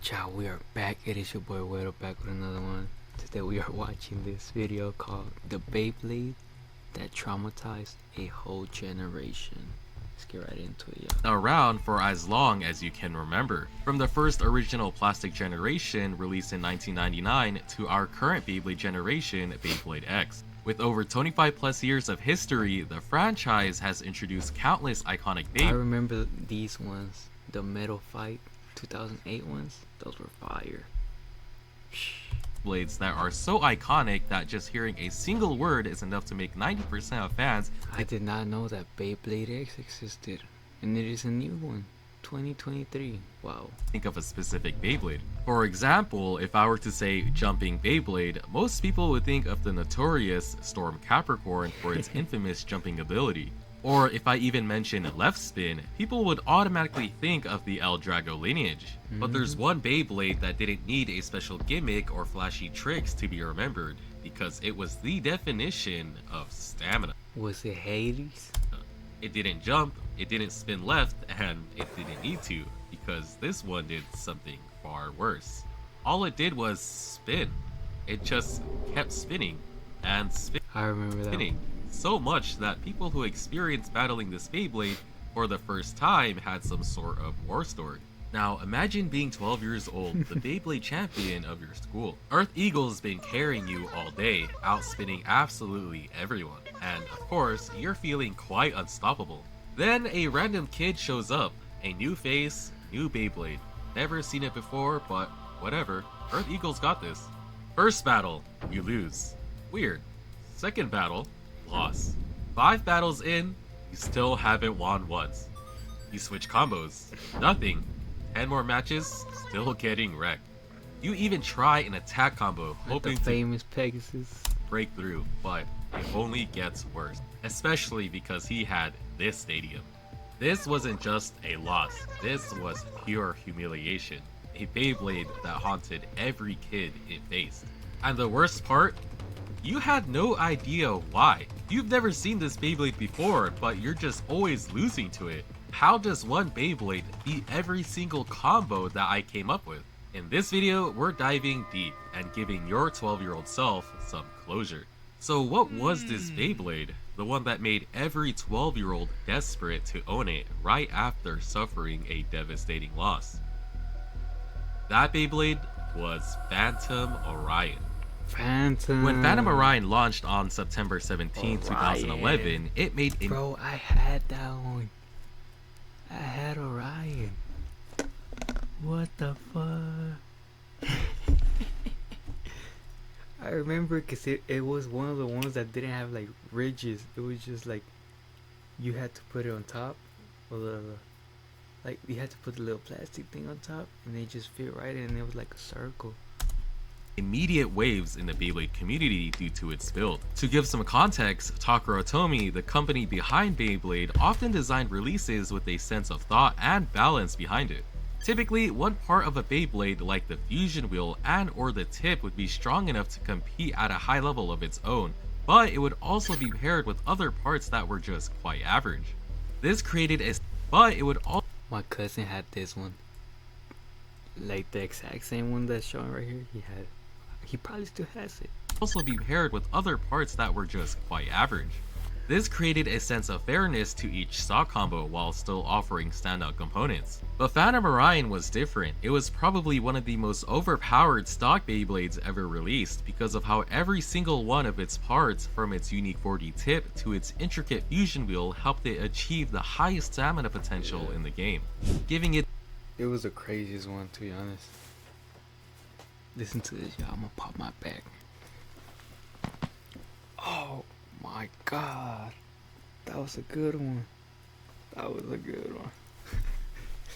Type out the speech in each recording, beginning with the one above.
Alright y'all, we are back. It is your boy Wedo back with another one. Today we are watching this video called The Beyblade That Traumatized a Whole Generation. Let's get right into it, y'all. Around for as long as you can remember. From the first original plastic generation released in 1999 to our current Beyblade generation, Beyblade X. With over 25 plus years of history, the franchise has introduced countless iconic I remember these ones, the Metal Fight 2008 ones, those were fire. Beyblades that are so iconic that just hearing a single word is enough to make 90% of fans. I did not know that Beyblade X existed, and it is a new one, 2023. Wow. Think of a specific Beyblade. For example, if I were to say jumping Beyblade, most people would think of the notorious Storm Capricorn for its infamous jumping ability. Or if I even mention left spin, people would automatically think of the El Drago lineage. But there's one Beyblade that didn't need a special gimmick or flashy tricks to be remembered, because it was the definition of stamina. Was it Hades? It didn't jump, it didn't spin left, and it didn't need to, because this one did something far worse. All it did was spin. It just kept spinning and spinning. I remember that one. So much that people who experienced battling this Beyblade for the first time had some sort of war story. Now imagine being 12 years old, the Beyblade champion of your school. Earth Eagle's been carrying you all day, outspinning absolutely everyone. And of course, you're feeling quite unstoppable. Then a random kid shows up, a new face, new Beyblade. Never seen it before, but whatever, Earth Eagle's got this. First battle, you lose. Weird. Second battle, loss. 5 battles in, you still haven't won once. You switch combos, nothing. 10 more matches, still getting wrecked. You even try an attack combo, hoping the famous Pegasus to break through, but it only gets worse. Especially because he had this stadium. This wasn't just a loss, this was pure humiliation. A Beyblade that haunted every kid it faced. And the worst part? You had no idea why. You've never seen this Beyblade before, but you're just always losing to it. How does one Beyblade beat every single combo that I came up with? In this video, we're diving deep and giving your 12-year-old self some closure. So what was this Beyblade? The one that made every 12-year-old desperate to own it right after suffering a devastating loss. That Beyblade was Phantom Orion. When Phantom Orion launched on September 17, 2011, it made a— Bro, I had that one. I had Orion. What the fuck? I remember because it was one of the ones that didn't have like ridges. It was just like you had to put it on top, or like you had to put the little plastic thing on top, and they just fit right in. And it was like a circle. Immediate waves in the Beyblade community due to its build. To give some context, Takara Otomi, the company behind Beyblade, often designed releases with a sense of thought and balance behind it. Typically, one part of a Beyblade, like the fusion wheel and or the tip, would be strong enough to compete at a high level of its own, but it would also be paired with other parts that were just quite average. This created a— but it would also— My cousin had this one. Like the exact same one that's showing right here. He probably still has it. also be paired with other parts that were just quite average. This created a sense of fairness to each stock combo while still offering standout components. But Phantom Orion was different. It was probably one of the most overpowered stock Beyblades ever released because of how every single one of its parts, from its unique 4D tip to its intricate fusion wheel, helped it achieve the highest stamina potential in the game, giving it— It was the craziest one, to be honest. Listen to this, y'all. I'm gonna pop my back. Oh my god. That was a good one. That was a good one.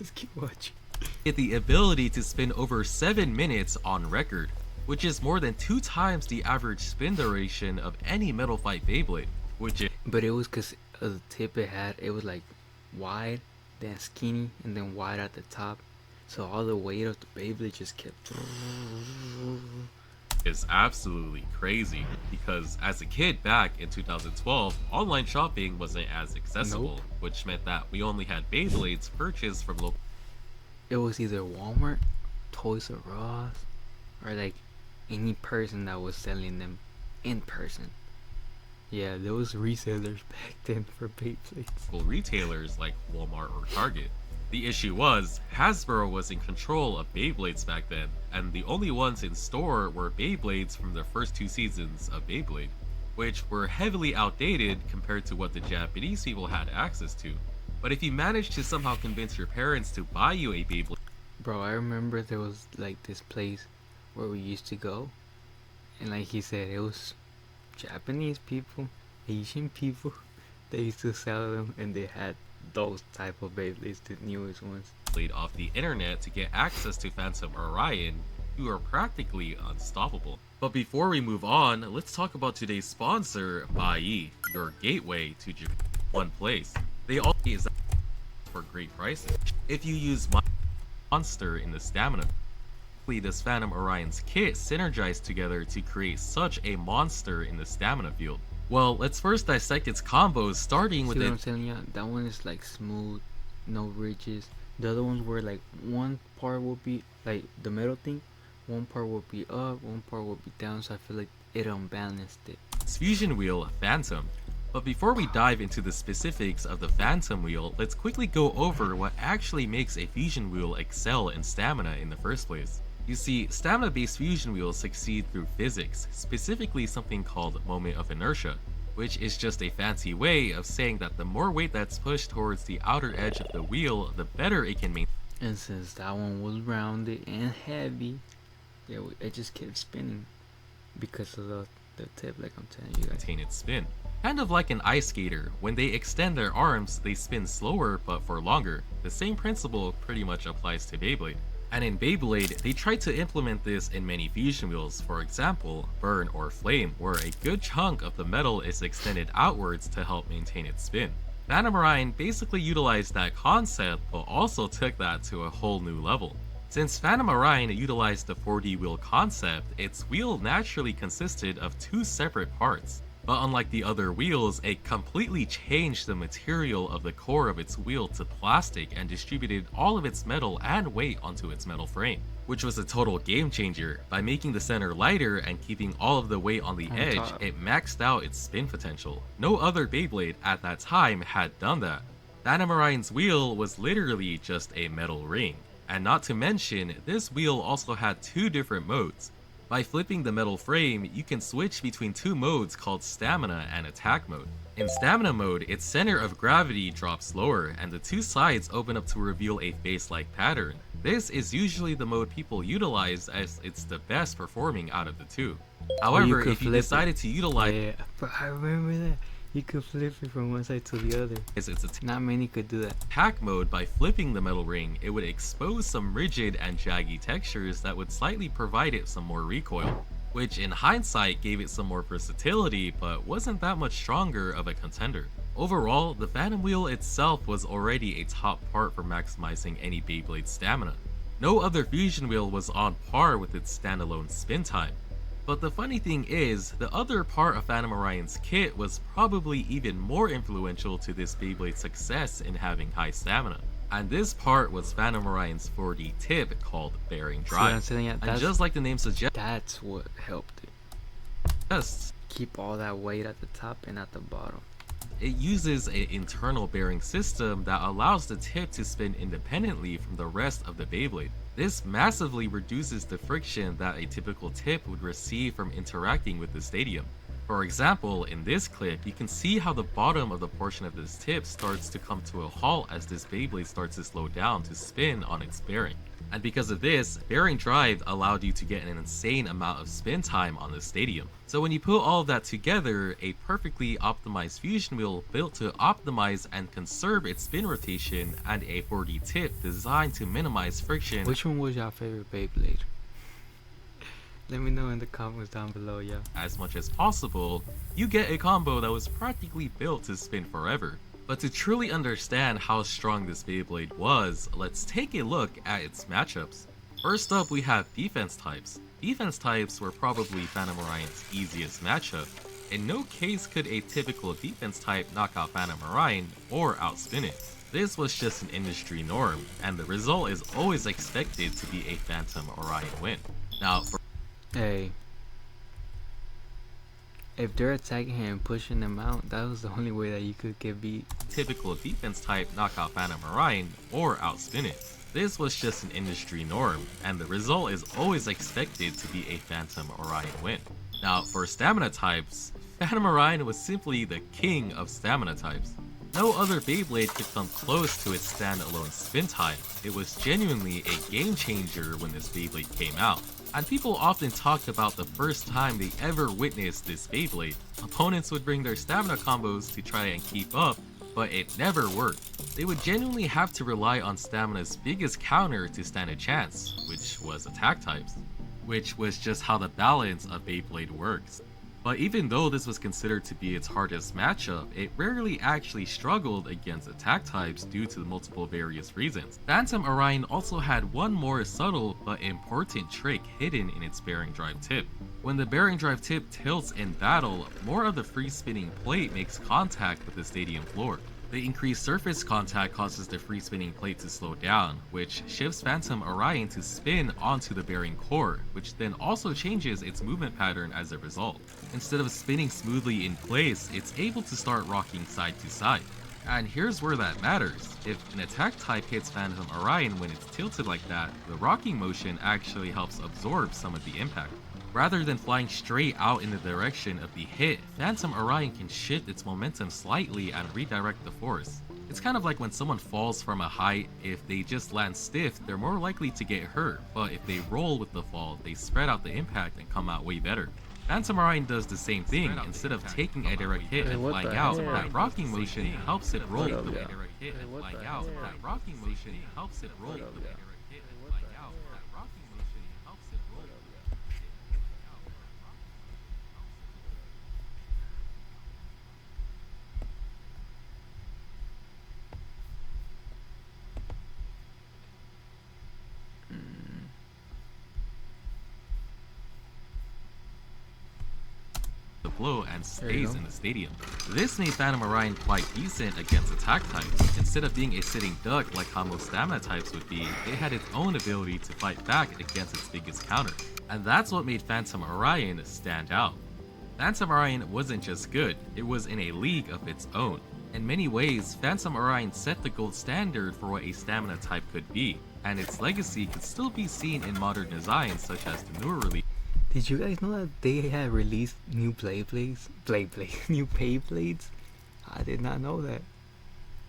Let's keep watching. the ability to spin over 7 minutes on record, which is more than 2 times the average spin duration of any Metal Fight Beyblade, But it was because of the tip it had. It was like wide, then skinny, and then wide at the top. So all the weight of the Beyblade just kept— is absolutely crazy, because as a kid back in 2012, online shopping wasn't as accessible, which meant that we only had Beyblades purchased from local— It was either Walmart, Toys R Us or like any person that was selling them in person. Yeah, there was resellers back then for Beyblades. Retailers like Walmart or Target. The issue was, Hasbro was in control of Beyblades back then, and the only ones in store were Beyblades from the first 2 seasons of Beyblade, which were heavily outdated compared to what the Japanese people had access to. But if you managed to somehow convince your parents to buy you a Beyblade, Bro, I remember there was like this place where we used to go, and like he said, it was Japanese people, Asian people. They used to sell them, and they had those type of Beyblades, the newest ones. off the internet to get access to Phantom Orion, you are practically unstoppable. But before we move on, let's talk about today's sponsor, Bai, your gateway to Japan. One place. They all is for great prices. If you use Monster in the stamina, does Phantom Orion's kit synergize together to create such a monster in the stamina field? Well, let's first dissect its combos, starting with See what I'm telling you? That one is like smooth, no ridges. The other ones were like one part will be like the metal thing, one part will be up, one part will be down. So I feel like it unbalanced it. its fusion wheel, Phantom. But before we dive into the specifics of the Phantom wheel, let's quickly go over what actually makes a fusion wheel excel in stamina in the first place. You see, stamina-based fusion wheels succeed through physics, specifically something called moment of inertia, which is just a fancy way of saying that the more weight that's pushed towards the outer edge of the wheel, the better it can maintain. And since that one was rounded and heavy, yeah, it just kept spinning because of the tip, like I'm telling you guys. Maintain its spin. Kind of like an ice skater, when they extend their arms, they spin slower but for longer. The same principle pretty much applies to Beyblade. And in Beyblade, they tried to implement this in many fusion wheels, for example, Burn or Flame, where a good chunk of the metal is extended outwards to help maintain its spin. Phantom Orion basically utilized that concept, but also took that to a whole new level. Since Phantom Orion utilized the 4D wheel concept, its wheel naturally consisted of 2 separate parts. But unlike the other wheels, it completely changed the material of the core of its wheel to plastic and distributed all of its metal and weight onto its metal frame, which was a total game changer. By making the center lighter and keeping all of the weight on the edge, it maxed out its spin potential. No other Beyblade at that time had done that. Phantom Orion's wheel was literally just a metal ring. And not to mention, this wheel also had 2 different modes. By flipping the metal frame, you can switch between 2 modes called Stamina and Attack mode. In Stamina mode, its center of gravity drops lower, and the 2 sides open up to reveal a face-like pattern. This is usually the mode people utilize as it's the best performing out of the 2. However, if you decided to utilize... Yeah, but I remember that. You could flip it from one side to the other. Not many could do that. Attack mode, by flipping the metal ring, it would expose some rigid and jaggy textures that would slightly provide it some more recoil, which in hindsight gave it some more versatility, but wasn't that much stronger of a contender. Overall, the Phantom Wheel itself was already a top part for maximizing any Beyblade stamina. No other fusion wheel was on par with its standalone spin time. But the funny thing is, the other part of Phantom Orion's kit was probably even more influential to this Beyblade's success in having high stamina. And this part was Phantom Orion's 4D tip called Bearing Drive. And just like the name suggests, that's what helped it. Keep all that weight at the top and at the bottom. It uses an internal bearing system that allows the tip to spin independently from the rest of the Beyblade. This massively reduces the friction that a typical tip would receive from interacting with the stadium. For example, in this clip, you can see how the bottom of the portion of this tip starts to come to a halt as this Beyblade starts to slow down to spin on its bearing. And because of this, Bearing Drive allowed you to get an insane amount of spin time on the stadium. So when you put all of that together, a perfectly optimized fusion wheel built to optimize and conserve its spin rotation, and a 4D tip designed to minimize friction. Which one was your favorite Beyblade? Let me know in the comments down below, yeah. As much as possible, you get a combo that was practically built to spin forever. But to truly understand how strong this Beyblade was, let's take a look at its matchups. First up, we have defense types. Defense types were probably Phantom Orion's easiest matchup. In no case could a typical defense type knock out Phantom Orion or outspin it. This was just an industry norm, and the result is always expected to be a Phantom Orion win. Now, for Hey, if they're attacking him and pushing him out, that was the only way that you could get beat. typical defense type, knock out Phantom Orion or outspin it. This was just an industry norm, and the result is always expected to be a Phantom Orion win. Now, for stamina types, Phantom Orion was simply the king of stamina types. No other Beyblade could come close to its standalone spin time. It was genuinely a game changer when this Beyblade came out, and people often talked about the first time they ever witnessed this Beyblade. Opponents would bring their stamina combos to try and keep up, but it never worked. They would genuinely have to rely on stamina's biggest counter to stand a chance, which was attack types, which was just how the balance of Beyblade works. But even though this was considered to be its hardest matchup, it rarely actually struggled against attack types due to the multiple various reasons. Phantom Orion also had one more subtle but important trick hidden in its bearing drive tip. When the bearing drive tip tilts in battle, more of the free spinning plate makes contact with the stadium floor. The increased surface contact causes the free spinning plate to slow down, which shifts Phantom Orion to spin onto the bearing core, which then also changes its movement pattern as a result. Instead of spinning smoothly in place, it's able to start rocking side to side. And here's where that matters. If an attack type hits Phantom Orion when it's tilted like that, the rocking motion actually helps absorb some of the impact. Rather than flying straight out in the direction of the hit, Phantom Orion can shift its momentum slightly and redirect the force. It's kind of like when someone falls from a height. If they just land stiff, they're more likely to get hurt, but if they roll with the fall, they spread out the impact and come out way better. Phantom Orion does the same thing. Instead of taking a direct hit and flying out, that rocking motion helps it roll with the wind. That rocking motion helps it roll with the wind. Blow and stays in the stadium. This made Phantom Orion quite decent against attack types. Instead of being a sitting duck like how most stamina types would be, it had its own ability to fight back against its biggest counter. And that's what made Phantom Orion stand out. Phantom Orion wasn't just good, it was in a league of its own. In many ways, Phantom Orion set the gold standard for what a stamina type could be, and its legacy could still be seen in modern designs such as the newer release. Did you guys know that they had released new new Beyblades? I did not know that.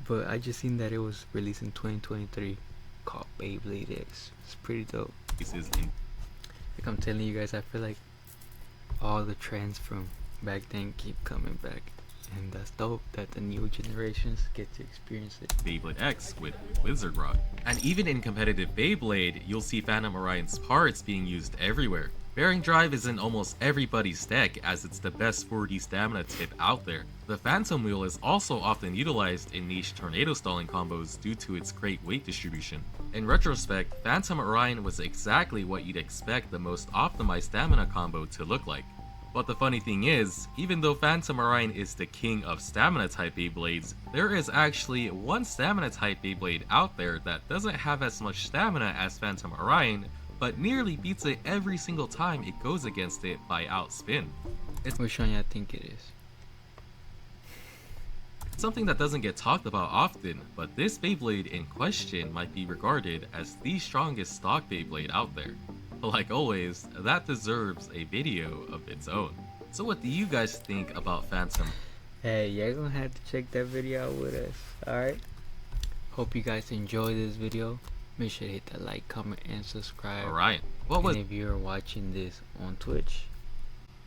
But I just seen that it was released in 2023 called Beyblade X. It's pretty dope. Like I'm telling you guys, I feel like all the trends from back then keep coming back. And that's dope that the new generations get to experience it. Beyblade X with Wizard Rock. And even in competitive Beyblade, you'll see Phantom Orion's parts being used everywhere. Bearing drive is in almost everybody's deck as it's the best 4D stamina tip out there. The Phantom wheel is also often utilized in niche tornado stalling combos due to its great weight distribution. In retrospect, Phantom Orion was exactly what you'd expect the most optimized stamina combo to look like. But the funny thing is, even though Phantom Orion is the king of stamina type Beyblades, there is actually one stamina type Beyblade out there that doesn't have as much stamina as Phantom Orion, but nearly beats it every single time it goes against it by outspin. Which one I think it is? It's something that doesn't get talked about often, but this Beyblade in question might be regarded as the strongest stock Beyblade out there. But like always, that deserves a video of its own. So what do you guys think about Phantom? Hey, you're gonna have to check that video out with us, alright? Hope you guys enjoy this video. Make sure to hit that like, comment, and subscribe. Alright, And if you're watching this on Twitch,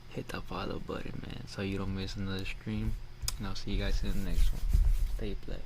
hit the follow button, man, so you don't miss another stream. And I'll see you guys in the next one. Stay blessed.